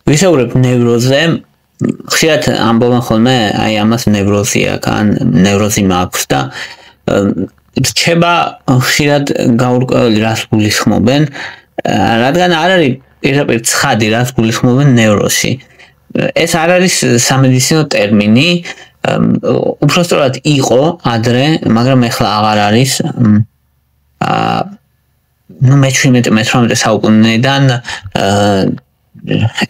ვისაუბრებ ნევროზზე, ხშირად ამბობენ ხოლმე, აი ამას ნევროზი აქვს, ან ნევროზი მაქვს და რჩება ხშირად გაურკვეველი რას გულისხმობენ, რადგან არ არის პირდაპირ ცხადი რას გულისხმობენ ნევროზში. ეს არ არის სამედიცინო ტერმინი, უბრალოდ იყო ადრე, მაგრამ ეხლა აღარ არის. მე-17-18 საუკუნიდან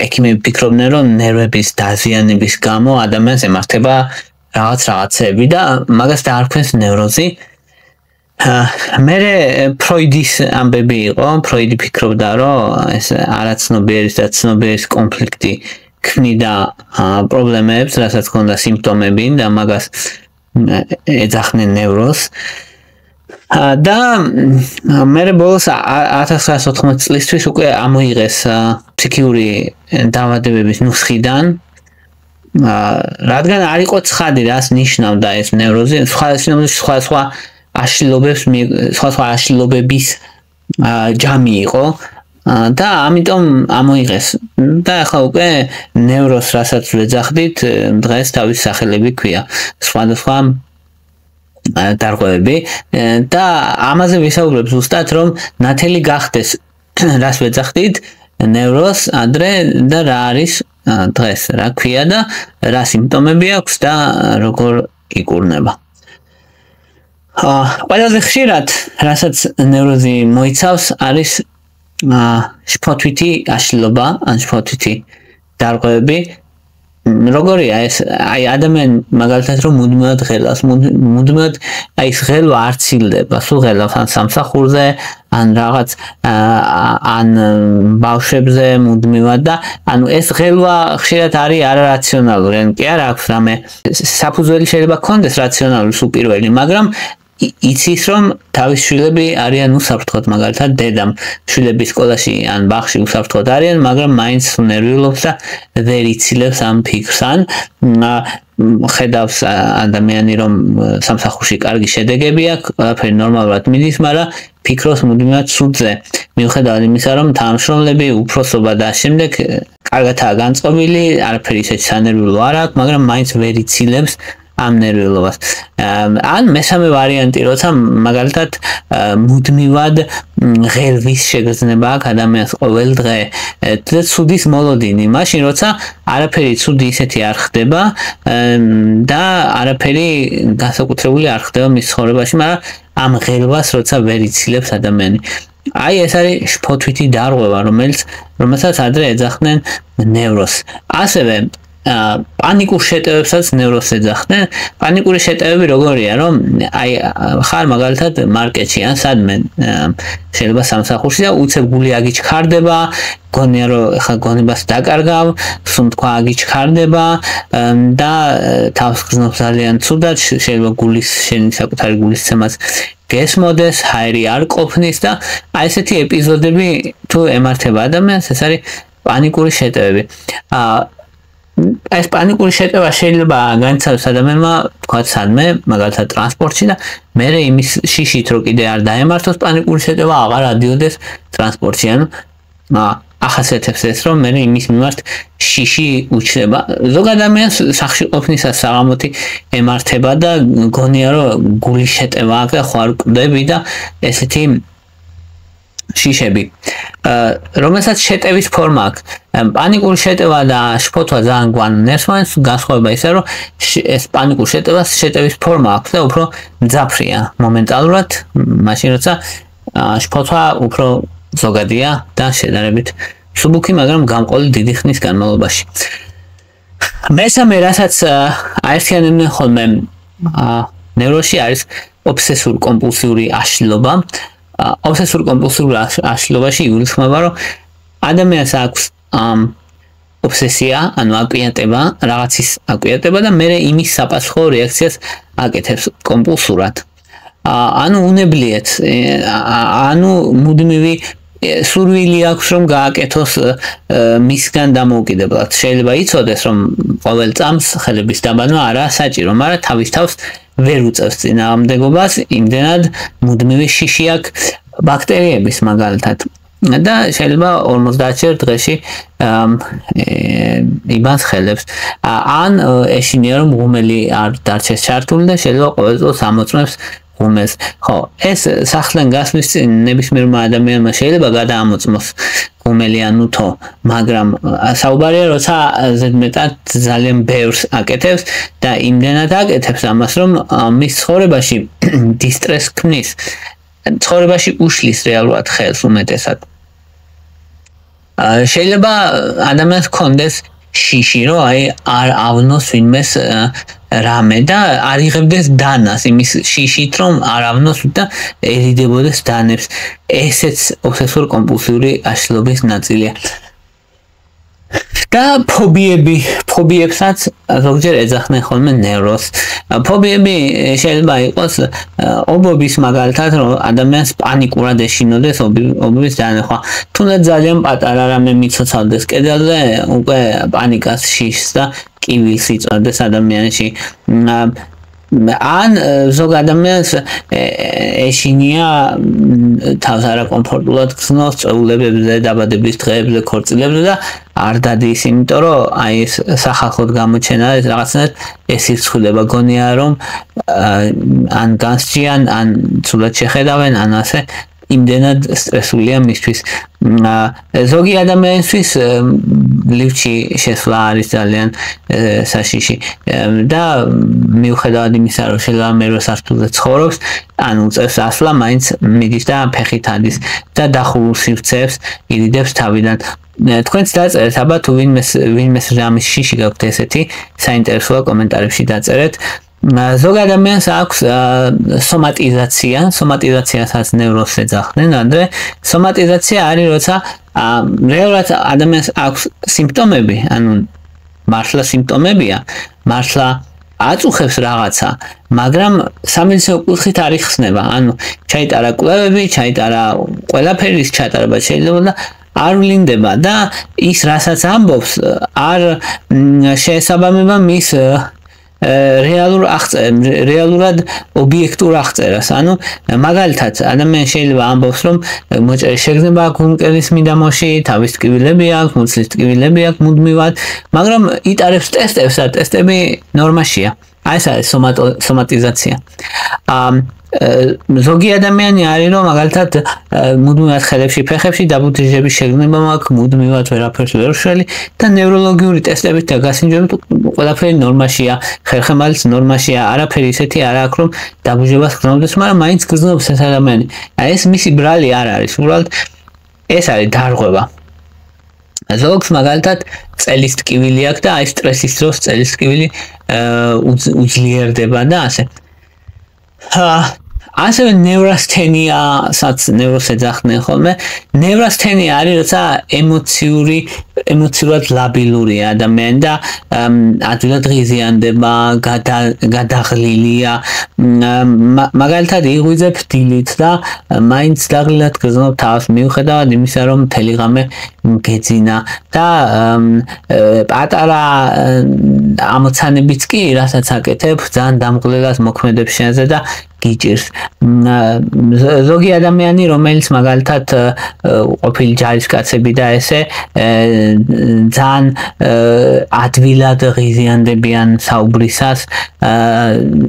ექიმები ფიქრობდნენ, რომ ნერვების დაზიანების გამო ადამიანს ემართება რაღაცები და მაგას დაარქვეს ნევროზი. მერე ფროიდის ამბები იყო, ფროიდი ფიქრობდა, რომ ეს არაცნობიერის და ცნობიერის კონფლიქტი ქმნიდა პრობლემებს, რასაც ჰქონდა სიმპტომები და მაგას ეძახდნენ ნევროზს. და მერე ბოლოს 1914 წლისთვის უკვე ამოიღეს ფსიქიური დაავადებების ნუსხიდან, რადგან არ იყო ცხადი რას ნიშნავდა ეს ნევროზი, სხვა აშლილობების ჯამი იყო და ამიტომ ამოიღეს და ახლა უკვე ნევროზს რასაც ვეძახდით, დღეს თავის სახელები ქვია. სხვადასხვა დარღვევები და ამაზე ვისაუბრებ ზუსტად, რომ ნათელი გახდეს რას ვეძახდით ნევროზს ადრე და რა არის დღეს, რა ქვია და რა სიმპტომები აქვს და როგორ იკურნება. ყველაზე ხშირად რასაც ნევროზი მოიცავს არის შფოთვითი აშლილობა ან შფოთვითი დარღვევები. როგორია ეს, აი ადამიანი მაგალითად რომ მუდმივად ღელავს, მუდმივად აი ეს ღელვა არ ცილდება, სულ ღელავს ან სამსახურზე, ან რაღაც ან ბავშვებზე მუდმივად და ანუ ეს ღელვა ხშირად არის არარაციონალური, ან კი არა აქვს რამე საფუძველი შეიძლება ქონდეს რაციონალური სულ პირველი, მაგრამ იცის რომ თავის შვილები არიან უსაფრთხოდ, მაგალითად დედამ შვილები სკოლაში ან ბაღში უსაფრთხოდ არიან, მაგრამ მაინც ნერვიულობს და ვერ იცილებს ამ ფიქრს, ან ხედავს ადამიანი რომ სამსახურში კარგი შედეგები აქვს, ყველაფერი ნორმალურად მიდის, მაგრამ ფიქრობს მუდმივად ცუდზე. მიუხედავად იმისა, რომ თანამშრომლები, უფროსობა და შემდეგ კარგადაა განწყობილი, არაფერი ისეთი სანერვიულო არ აქვს, მაგრამ მაინც ვერ იცილებს ამ ნერვიულობას. ან მესამე ვარიანტი, როცა მაგალითად მუდმივად ღელვის შეგრძნება აქვს ადამიანს ყოველ დღე და ცუდის მოლოდინი, მაშინ როცა არაფერი ცუდი ისეთი არ ხდება და არაფერი განსაკუთრებული არ ხდება მის ცხოვრებაში, მაგრამ ამ ღელვას როცა ვერ იცილებს ადამიანი. აი ეს არის შფოთვითი დარღვევა, რომელსაც ადრე ეძახდნენ ნევროზს. ასევე პანიკურ შეტევებსაც ნევროზს ეძახდნენ. პანიკური შეტევები როგორია, რომ აი ხარ მაგალითად მარკეტში ან სადმე შეიძლება სამსახურში და უცებ გული აგიჩქარდება, გონია რომ ხა გონებას დაკარგავ, სუნთქვა აგიჩქარდება და თავს გრძნობს ძალიან ცუდად, შეიძლება გულის შენი საკუთარი გულისცემაც გესმოდეს, ჰაერი არ ყოფნის და აი ესეთი ეპიზოდები თუ ემართება ადამიანს, ეს არის პანიკური შეტევები. ეს პანიკური შეტევა შეიძლება განიცადოს ადამიანმა, თქვა სადმე, მაგალითად ტრანსპორტში და მერე იმის შიშით რო კიდე არ დაემართოს პანიკური შეტევა აღარ ადიოდეს ტრანსპორტში, ანუ ახასიათებს ეს, რომ მერე იმის მიმართ შიში უჩნდება. ზოგ ადამიანს სახლში ყოფნისას საღამოთი ემართება და გონია რომ გულის შეტევა აქვს და ხო არ კვდები და ესეთი შიშები, რომელსაც შეტევის ფორმა აქვს. პანიკური შეტევა და შფოთვა ძალიან გვანნებს, მაგრამ განსხვავება ისე, რომ ეს პანიკურ შეტევას შეტევის ფორმა აქვს და უფრო მძაფრია მომენტალურად, მაშინ როცა შფოთვა უფრო ზოგადია და შედარებით მსუბუქი, მაგრამ გამყოლი დიდი ხნის განმავლობაში. მესამე, რასაც აერთიანებდნენ ხოლმე ნევროზში არის ობსესურ-კომპულსიური აშლილობა. ობსესურ კომპულსიურ აშლილობაში იგულისხმება, რომ ადამიანს აქვს ობსესია, ანუ აკვიატება, რაღაცის აკვიატება და მერე იმის საპასუხო რეაქციას აკეთებს კომპულსურად. ანუ უნებლიეთ, ანუ მუდმივი სურვილი აქვს რომ გააკეთოს მისგან დამოუკიდებლად. შეიძლება იცოდეს რომ ყოველ წამს ხელების დაბანვა არაა საჭირო, მაგრამ თავის თავს ვერ უწევს წინააღმდეგობას, იმდენად მუდმივი შიში აქვს ბაქტერიების მაგალითად. და შეიძლება 50 დღეში იბანს ხელებს. ან ეშინია რომ ღუმელი არ დარჩეს ჩართული და შეიძლება ყოველ წელს ამოწმებს ღუმელს. ხო, ეს სახლიდან გასვლის წინ ნებისმიერმა ადამიანმა შეიძლება გადაამოწმოს ღუმელი ან უთო, მაგრამ საუბარია როცა ზედმეტად ძალიან ბევრს აკეთებს და იმდენად აკეთებს ამას, რომ მის ცხოვრებაში დისტრესს ქმნის. ცხოვრებაში უშლის რეალურად ხელს უმეტესად. შეიძლება ადამიანს ჰქონდეს შიში, რომ არ ავნოს ვინმეს რამე და არ იღებდეს დანას იმის შიშით, რომ არ ავნოს და ერიდებოდეს დანებს. ესეც ობსესიური კომპულსიური აშლილობის ნაწილია. და ფობიებსაც ზოგჯერ ეძახდნენ ხოლმე ნევროზს. ფობიები შეიძლება იყოს ობობის მაგალითად, რომ ადამიანს პანიკურად ეშინოდეს ობობის დანახვა. თუნდაც ძალიან პატარა რამე მიცოცავდეს კედელზე, უკვე პანიკას შიშს და კივილს იწვევდეს ადამიანში. ან ზოგ ადამიანს ეშინია თავს არაკომფორტულად გრძნობს წვეულებებზე, დაბადების დღეებზე, ქორწილებზე და არ დადის, იმიტომ რომ აი ეს სახალხოდ გამოჩენა ეს რაღაცნაირად ეს ირცხვილება გონია რომ ან განსჯიან, ან ცუდად შეხედავენ, ან ასე იმდენად სტრესულია მისთვის. ზოგი ადამიანისთვის ლიფტში შესვლა არის ძალიან საშიში და მიუხედავად იმისა, რომ შეიძლება მერვე სართულზე ცხოვრობს, ან უწევს ასვლა, მაინც მიდის და ფეხით ადის და დახურულ სივრცეებს ირიდებს თავიდან. თქვენც დაწერეთ, აბა თუ ვინმეს რამის შიში გაქვთ ესეთი, საინტერესოა კომენტარებში დაწერეთ. ზოგ ადამიანს აქვს სომატიზაციასაც ნევროზს ეძახდნენ, ანდრე. სომატიზაცია არის, როცა რეალურად ადამიანს აქვს სიმპტომები, ანუ მართლა სიმპტომებია, მართლა აწუხებს რაღაცა, მაგრამ სამედიცინო კუთხით არ იხსნება. ანუ ჩაიტარა კვლევები, ჩაიტარა ყველაფერის ჩატარება შეიძლება და არ ვლინდება და ის რასაც ამბობს არ შეესაბამება მის რეალურად ობიექტურ აღწერას. ანუ მაგალითად ადამიანს შეიძლება ამბობს, რომ მოჭერის შეგრძნება აქვს გულმკერდის მიდამოში, თავის ტკივილები აქვს, მუცლის ტკივილები აქვს მუდმივად, მაგრამ იტარებს ტესტებს და ტესტები ნორმაშია. აი ეს არის სომატიზაცია. ზოგი ადამიანი არის, რომ მაგალითად მუდმივად ხელებში, ფეხებში დაბუდიშების შეგრძნება მაქვს, მუდმივად ვერაფერს ვერ ვშელი და ნევროლოგიური ტესტებით და გასინჯებით ყველაფერი ნორმაშია, ხერხემალიც ნორმაშია, არაფერი ისეთი არ აქვს, რომ დაბუჯებას გრძნობდეს, მაგრამ მაინც გრძნობს ეს ადამიანი. აი ეს მისი ბრალი არ არის, უბრალოდ ეს არის დარღვევა. ზოგს მაგალითად წელის ტკივილი აქვს და აი სტრესის დროს წელის ტკივილი უძლიერდება და ასე. ასევე ნევრასთენიასაც ნევროზს ეძახდნენ ხოლმე. ნევრასთენია არის, როცა ემოციურად ლაბილურია ადამიანი და ადვილად ღიზიანდება, გადაღლილია. მაგალითად იღვიძებ დილით და მაინც დაღლილად გრძნობ თავს, მიუხედავად იმისა, რომ მთელი ღამე გეძინა და პატარა ამოცანებიც კი, რასაც აკეთებ, ძალიან დამღლელად მოქმედებს შენზე და გიჭირს. ზოგი ადამიანი, რომელიც მაგალითად ყოფილი ჯარისკაცები და ესე ძალიან ადვილად ღიზიანდებიან საუბრისას,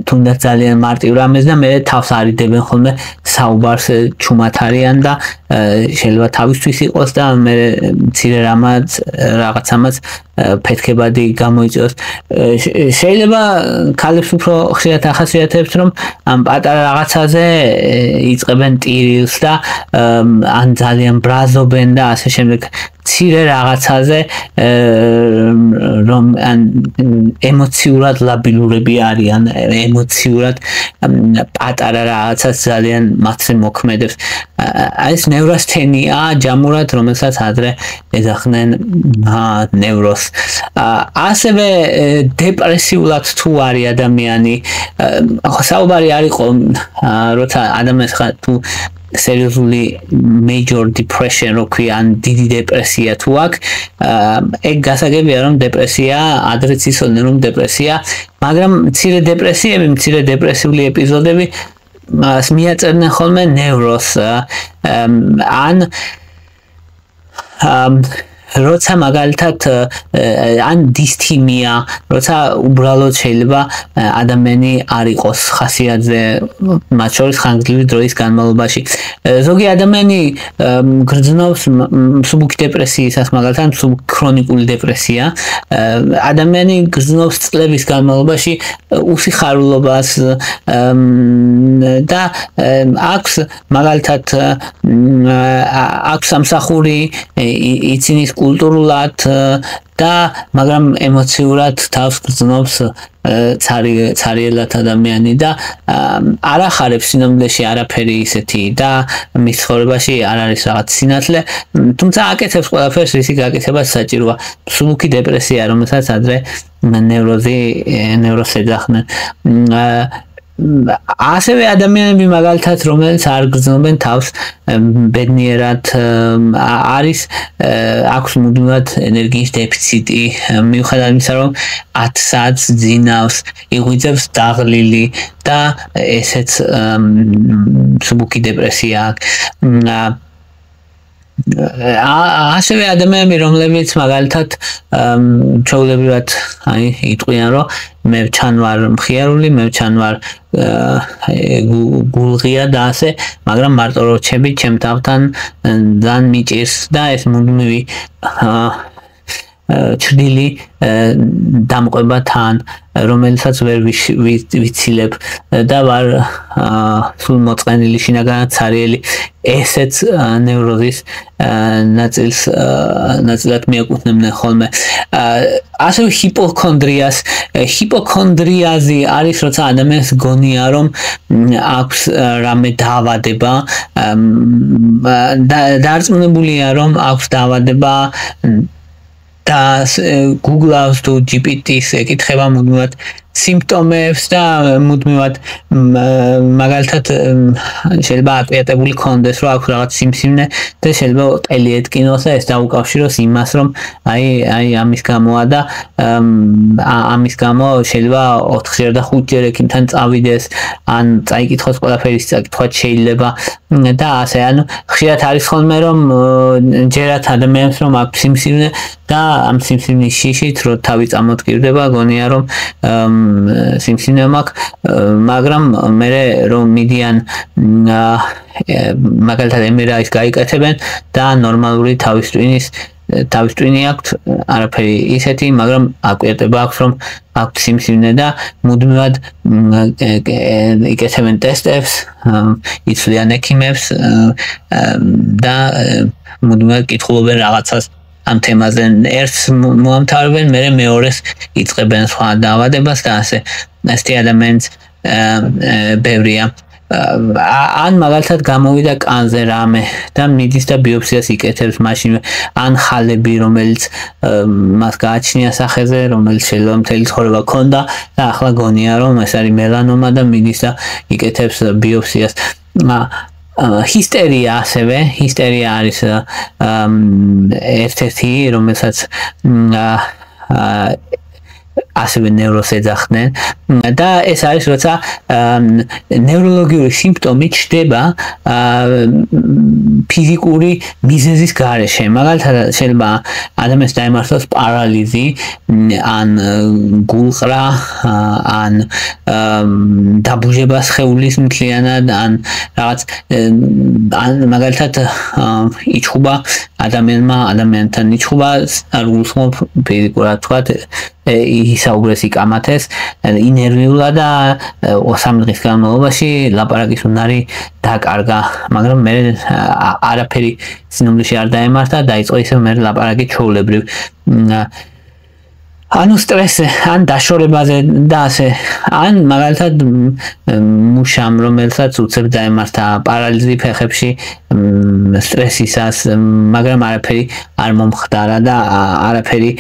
თუნდაც ძალიან მარტივ რამეს და მე თავს არიდებენ ხოლმე საუბარს, ჩუმად არიან და შეიძლება თავისთვის იყოს და მე მცირე რაღაცამაც ფეთქებადი გამოიწვევს. შეიძლება ქალებს უფრო ხშირად ახასიათებს, რომ ამ პატარა რაღაცაზე იწყებენ ტირილს და ან ძალიან ბრაზობენ და ასე შემდეგ. მცირე რაღაცაზე რომ ემოციურად ლაბილურები არიან, ემოციურად პატარა რაღაცას ძალიან მათზე მოქმედებს. აი ეს ნევრასთენია ჯამურად, რომელსაც ადრე ეძახდნენ ნევროზს. ასევე დეპრესიულად თუ არის ადამიანი, საუბარი არ იყო, როცა ადამიანს თუ სერიოზული major depression რო ქვია, ან დიდი დეპრესია თუ აქვს, ეგ გასაგებია, რომ დეპრესია, ადრეც იცოდნენ, რომ დეპრესია, მაგრამ მცირე დეპრესიული ეპიზოდები მიაწერდნენ ხოლმე ნევროზს. ან როცა მაგალითად ან დისთიმია, როცა უბრალოდ შეიძლება ადამიანი არ იყოს ხასიათზე, მათ შორის ხანგრძლივი დროის განმავლობაში. ზოგი ადამიანი გრძნობს მსუბუქი დეპრესიისას, მაგალითად ქრონიკული დეპრესია. ადამიანი გრძნობს წლების განმავლობაში უსიხარულობას და აქვს მაგალითად აქვს სამსახური, ცინის კულტურულად და მაგრამ ემოციურად თავს გრძნობს ცარიელად ადამიანი და არ ახარებს სინამდვილეში არაფერი ისეთი და მის ცხოვრებაში არ არის რაღაც სინათლე, თუმცა აკეთებს ყველაფერს, რისი გაკეთება საჭიროა. მსუბუქი დეპრესია, რომელსაც ადრე ნევროზს ეძახდნენ. ასევე ადამიანები მაგალითად რომელიც არ გრძნობენ თავს ბედნიერად არის აქვს მუდმივად ენერგიის დეფიციტი მიუხედავად იმისა რომ 10 საათს ძინავს იღვიძებს დაღლილი და ესეც მსუბუქი დეპრესია აქვს ასევე ადამიანები რომლებიც მაგალითად ჩვეულებრივად იტყვიან რომ მე ჩანვარ მხიარული მე ჩანვარ გულღია და ასე მაგრამ მარტო რო ჩები ჩემ თავთან ძალიან მიჭირს და ეს მუდმივი ჩრდილი დამყვება თან რომელსაც ვერ ვიცილებ და ვარ სულ მოწყენილი შინაგანად ცარიელი ესეც ნევროზის ნაწილად მიაკუთვნებენ ხოლმე ასევე ჰიპოქონდრიაზი არის როცა ადამიანს გონია რომ აქვს რამე დაავადება დარწმუნებულია რომ აქვს დაავადება და Google-ს თუ GPT-ს ეკითხება მუდმივად სიმპტომებს და მუდმივად მაგალითად შეიძლება აკრიტიკებული კონდეს რომ აქვს რაღაც სიმსივნე და შეიძლება ტელი ეთკინოს და ეს დაუკავშიროს იმას რომ აი ამის გამოა და ამის გამო შეიძლება 4-ჯერ და 5-ჯერ ექიმთან წავიდეს ან წაიკითხოს ყველაფერი წაკითხვა შეიძლება და ასე ანუ ხშირად არის ხოლმე რომ ჯერათ ადამიანს რომ აქვს სიმსივნე და ამ სიმსივნის შიშით რო თავი წამოდგირდება გონია რომ სიმსივნე მაქვს მაგრამ მე რომ მიდიან მაგალითად MRI-ს გაიკეთებენ და ნორმალური თავის ტვინი აქვთ არაფერი ისეთი მაგრამ აკვირდება აქვს რომ აქვს სიმსივნე და მუდმივად იკეთებენ ტესტებს იცვლიან ექიმებს და მუდმივად კითხულობენ რაღაცას ამ თემაზე ერთს მოამთავრებენ, მერე მეორეს იწყებენ სხვა დაავადებას და ასე. ესეთი ადამიანიც ბევრია. ან მაგალითად გამოვიდა კანზე რამე და მიდის და ბიოპსიას იკეთებს მაშინვე ან ხალები რომელიც მას გააჩნია სახეზე რომელიც შეიძლება მთელი ცხოვრება ქონდა და ახლა გონია რომ ეს არის მელანომა და მიდის და იკეთებს ბიოპსიას ჰისტერია ასევე ჰისტერია არის ერთ-ერთი რომელსაც ასევე ნევროს ეძახდნენ და ეს არის როცა ნევროლოგიური სიმპტომი ჩნდება ფიზიკური მიზეზის გარეშე მაგალითად შეიძლება ადამიანს დაემართოს პარალიზი ან გულყრა ან დაბუჟება სხეულის მთლიანად ან რაღაც ან მაგალითად იჩხუბა ადამიანთან იჩხუბა არ გულისხმობ ფიზიკურად თქვა ისაუბრეს იკამათეს ინერვიულა და 3 დღის განმავლობაში ლაპარაკის უნარი დაკარგა მაგრამ მე არაფერი სინამდვილეში არ დაემართა დაიწყო ისევ მე ლაპარაკი ჩვეულებრივ ანუ სტრესი ან დაშორებაზე და ასე ან მაგალითად მუშამ რომელსაც უცებ დაემართა პარალიზი ფეხებში სტრესისას მაგრამ არაფერი არ მომხდარა და არაფერი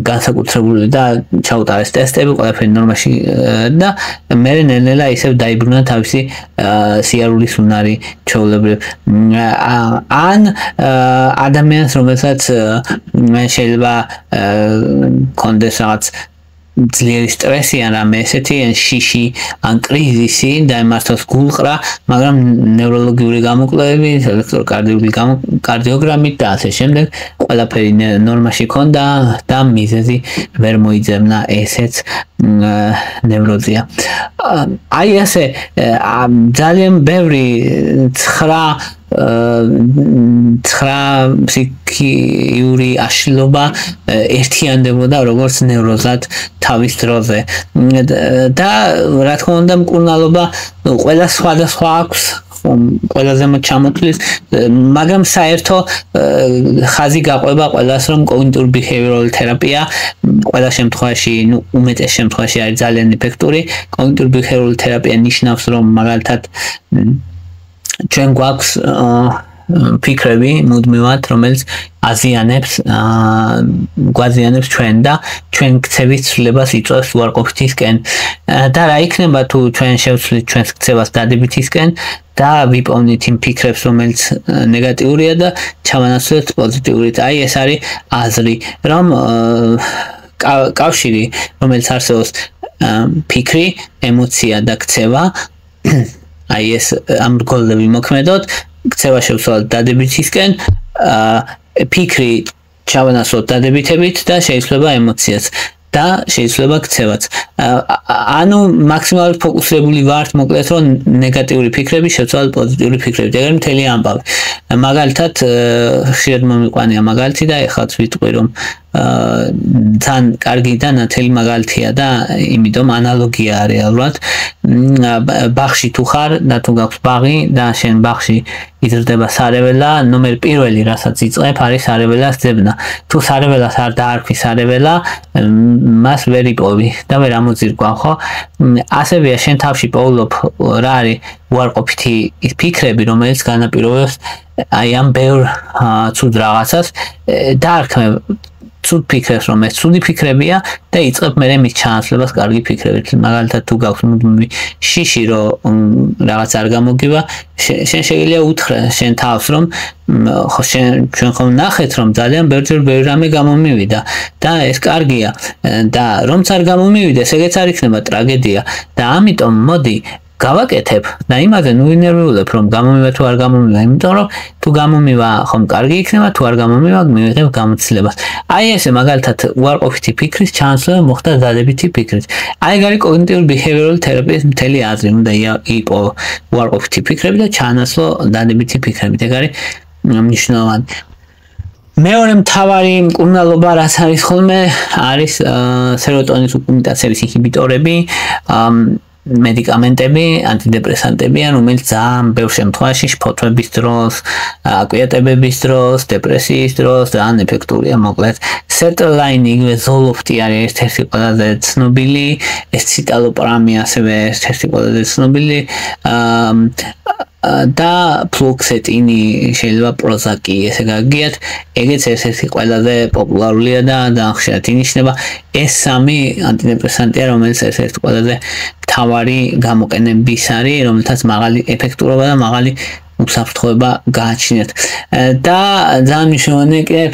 განსაკუთრებული და ჩაუტარეს ტესტები ყველაფერი ნორმაში და მე ნელ-ნელა ისევ დაიბრუნა თავისი სიარულის უნარი ჩვეულებრივ ან ადამიანს რომელსაც შეიძლება კონდეს რაღაც ძლიერი სტრესი ან რამე ესეთი ან შიში ან კრიზისი დაემართოს გულყრა, მაგრამ ნევროლოგიური გამოკვლევები, ელექტროკარდიოგრამით და ასე შემდეგ ყველაფერი ნორმაში ქონდა და მიზეზი ვერ მოიძებნა ესეც ნევროზია. აი ასე ძალიან ბევრი ცხრა ფსიქიური აშლილობა ერთიანდებოდა როგორც ნევროზად თავის დროზე და რა თქმა უნდა მკურნალობა ყველა სხვადასხვა აქვს ყველაზე მათ ჩამოთვლის, მაგრამ საერთო ხაზი გაყვება ყველას, რომ კოგნიტური ბიჰევიორალური თერაპია ყველა შემთხვევაში, უმეტეს შემთხვევაში არის ძალიან ეფექტური. კოგნიტური ბიჰევიორალური თერაპია ნიშნავს, რომ მაგალითად ჩვენ გვაქვს ფიქრები მუდმივად, რომელიც გვაზიანებს ჩვენ და ჩვენ ქცევის ცვლილებას იწვევს უარყოფითისკენ და რა იქნება თუ ჩვენ შევცვლით ჩვენს ქცევას დადებითისკენ და ვიპოვნით იმ ფიქრებს, რომელიც ნეგატიურია და ჩავანაცვლოთ პოზიტიურით. აი ეს არის აზრი, რომ კავშირი, რომელიც არსებობს ფიქრი, ემოცია და ქცევა, აი ეს ამ რგოლები მოქმედოთ, ქცევა შევცვალოთ დადებითისკენ, ფიქრი ჩავანაცვლოთ დადებითებით და შეიძლება ემოციაც და შეიძლება ქცევაც. ანუ მაქსიმალურად ფოკუსირებული ვართ, მოკლედ რომ ნეგატიური ფიქრები შევცვალოთ პოზიტიური ფიქრებით. ეგრე მთელი ამბავი. მაგალითად, ხშირად მომიყვანია მაგალითი და ეხლაც ვიტყვი, რომ ძალიან კარგი და ნათელი მაგალითია და იმიტომ ანალოგია რეალურად. ბაღში თუ ხარ და თუ გაქვს ბაღი და შენ ბაღში იზრდება სარეველა, ნომერ პირველი რასაც იწყებ არის სარეველას ძებნა. თუ სარეველას არ დაარქვი სარეველა, მას ვერ იპოვი და ვერ ამოძირკვა, ხო? ასევეა შენ თავში პოულობ რა არის უარყოფითი ფიქრები, რომელიც განაპირობებს აი ამ ბევრ ცუდ რაღაცას დაარქმევ ცუდ ფიქრებს, რომ ეს ცუდი ფიქრებია და იწყებ მერე მის ჩანაცვლებას კარგი ფიქრებით. მაგალითად თუ გაქვს მუდმივი შიში, რომ რაღაც არ გამოგივა, შენ შეგიძლია უთხრა შენ თავს, რომ ხო ჩვენ ხომ ნახეთ, რომ ძალიან ბევრი რამე გამომივიდა და ეს კარგია და რომც არ გამომივიდეს, ეგეც არ იქნება ტრაგედია და ამიტომ მოდი გავაკეთებ და იმაზე ნუინერვიულებ, რომ გამომივა თუ არ გამომივა, იმიტომ რომ თუ გამომივა, ხომ კარგი იქნება, თუ არ გამომივა, მივიღებ გამოცდილებას. აი ესე მაგალითად უარყოფითი ფიქრის ჩანაცვლება მოხდა დადებითი ფიქრით. აი ეგ არის კოგნიტიური ბიჰევიორალური თერაპიის მთელი აზრი, უნდა იყო უარყოფითი ფიქრები და ჩანაცვლო დადებითი ფიქრებით. ეგ არის მნიშვნელოვანი. მეორე მთავარი მკურნალობა რაც არის ხოლმე, არის სეროტონის უკუმიტაციების ინჰიბიტორები, მედიკამენტები, ანტიდეპრესანტები, რომელიც ძალიან ბევრ შემთხვევაში შფოთვების დროს, აკვიატებების დროს, დეპრესიის დროს ძალიან ეფექტურია, მოკლედ. სერტრაინი, იგივე ზოლოფტი არის ერთ-ერთი ყველაზე ცნობილი, ეს ციტალოპრამი ასევე ერთ-ერთი ყველაზე ცნობილი და ფლუქსეტინი შეიძლება პროზაკი ესე გაგიათ, ეგეც ერთ-ერთი ყველაზე პოპულარულია და ხშირად ინიშნება. ეს სამი ანტიდეპრესანტია, რომელიც ერთ-ერთი ყველაზე მთავარი გამოყენების არის, რომელთაც მაღალი ეფექტურობა და მაღალი უსაფრთხოება გააჩნიათ. და ძალიან მნიშვნელოვანია კიდე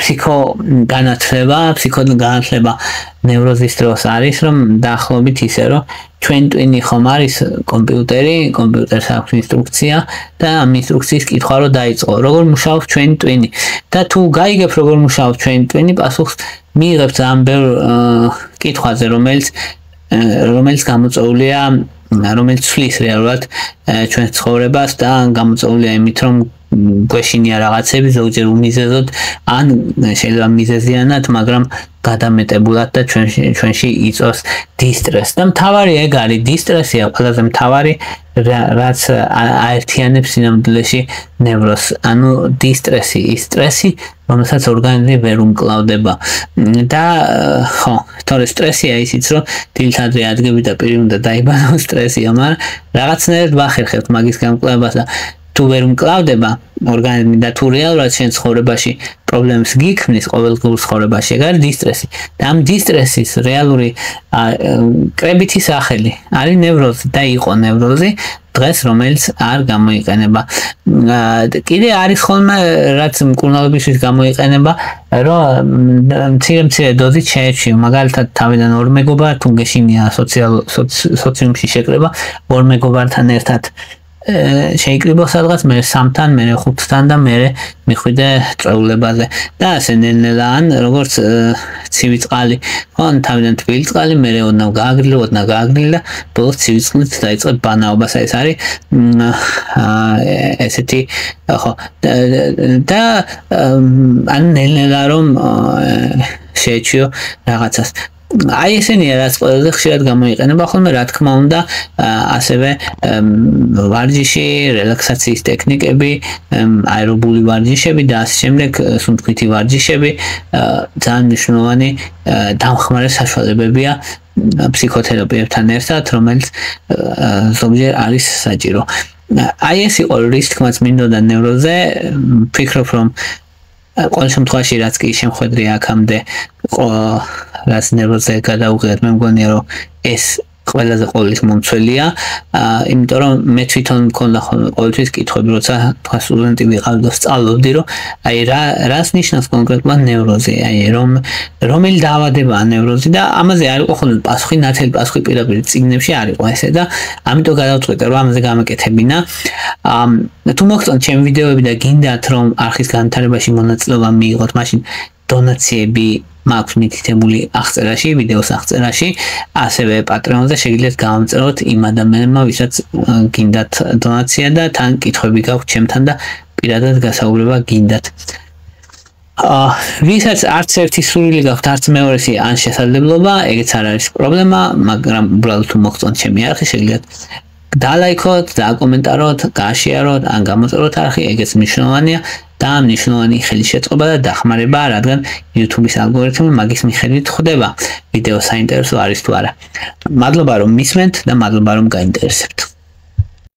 ფსიქოგანათლება ნევროზის დროს არის, რომ დაახლოებით ისე, რომ ჩვენ ტვინი ხომ არის კომპიუტერს აქვს ინსტრუქცია და ამ ინსტრუქციის კითხვა რო დაიწყო, როგორ მუშაობს ჩვენი ტვინი და თუ გაიგებ როგორ მუშაობს ჩვენი ტვინი, პასუხს მიიღებ ძალიან ბევრ კითხვაზე, რომელიც გამოწვეულია, რომელიც ცვლის რეალურად ჩვენს ცხოვრებას და გამოწვეულია იმით, რომ გვეშინია რაღაცები ზოგჯერ უმიზეზოდ ან შეიძლება მიზეზიანად, მაგრამ გადამეტებულად და ჩვენში იწვევს დისტრესს. და მთავარი ეგ არის, დისტრესია ყველაზე მთავარი, რაც აერთიანებს სინამდვილეში ნევროზს. ანუ დისტრესი, ის სტრესი, რომელსაც ორგანიზმი ვერ უმკლავდება. და ხო, თორე სტრესია ისიც, რომ დილთადრე ადგები და პირი უნდა დაიბანოს სტრესია, მაგრამ რაღაცნაირად ვახერხებთ მაგის გამკლავებას და თუ ვერ უმკლავდება ორგანიზმი და თუ რეალურად შენ ცხოვრებაში პრობლემებს გიქმნის ყოველდღიურ ცხოვრებაში, ეგ არის დისტრესი. და ამ დისტრესის რეალური კრებითი სახელი არის ნევროზი და იყო ნევროზი დღეს რომელიც არ გამოიყენება. კიდე არის ხოლმე რაც მკურნალობისთვის გამოიყენება, რომ მცირე დოზით შეეჩვიო. მაგალითად, თავიდან ორ მეგობარ თუ გეშინია სოციუმში შეკრება, ორ მეგობართან ერთად შეიკრიბო სადღაც, მე 3-თან, მე 5-თან და მე მიხვიდე წვეულებაზე და ასე ნელ-ნელა ან როგორც ცივი წყალი, ხო, თავიდან თბილი წყალი, მე ოდნავ გააგრილი და ბოლოს ცივი წყლით დაიწყებ ბანაობას. ეს არის ესეთი, ხო, და ან ნელ-ნელა რომ შეეჩვიო რაღაცას. აი ესენია რაც ყველაზე ხშირად გამოიყენება ხოლმე, რა თქმა უნდა, ასევე ვარჯიში, რელაქსაციის ტექნიკები, აერობული ვარჯიშები და ასე შემდეგ, სუნთქვითი ვარჯიშები ძალიან მნიშვნელოვანი დამხმარე საშუალებებია ფსიქოთერაპევტთან ერთად, რომელიც ზოგჯერ არის საჭირო. აი ეს იყო რის თქმაც მინდოდა ნევროზე, ვფიქრობ რომ ყოველ შემთხვევაში რაც კი შემხედრია აქამდე რაც ნევროზე გადავუღიათ, მე მგონია რომ ეს ყველაზე ყოვლის მომცველია, იმიტომ რომ მე თვითონ მქონდა ყოველთვის კითხვები, როცა სტუდენტი ვიყავდი და სწავლობდი, რომ აი რას ნიშნავს კონკრეტულად ნევროზი, აი რომელი დაავადებაა ნევროზი და ამაზე არ იყო ხოლმე პასუხი, ნათელი პასუხი პირდაპირ წიგნებში არ იყო ესე და ამიტომ გადავწყვიტე რომ ამაზე გამეკეთებინა. თუ მოგწონთ ჩემი ვიდეოები და გინდათ რომ არხის განვითარებაში მონაწილეობა მიიღოთ, მაშინ დონაციები მაქვს მითითებული აღწერაში, ვიდეოს აღწერაში, ასევე პატრეონზე შეგიძლიათ გამომწეროთ იმ ადამიანებმა, ვისაც გინდათ დონაცია და თან კითხვები გაქვთ ჩემთან და პირადად გასაუბრება გინდათ. ვისაც არც ერთი სურვილი გაქვთ, არც მეორესი ან შესაძლებლობა, ეგეც არ არის პრობლემა, მაგრამ უბრალოდ თუ მოგწონთ ჩემი არხი, შეგიძლიათ დალაიქოთ, დააკომენტაროთ, გააშიაროთ, ან გამოწეროთ არხი, ეგეც მნიშვნელოვანია და მნიშვნელოვანი ხელშეწყობა და დახმარება, რადგან YouTube-ის ალგორითმი მაგის მიხედვით ხვდება ვიდეო საინტერესო არის თუ არა. მადლობა რომ მისმენთ და მადლობა რომ გაინტერესებთ.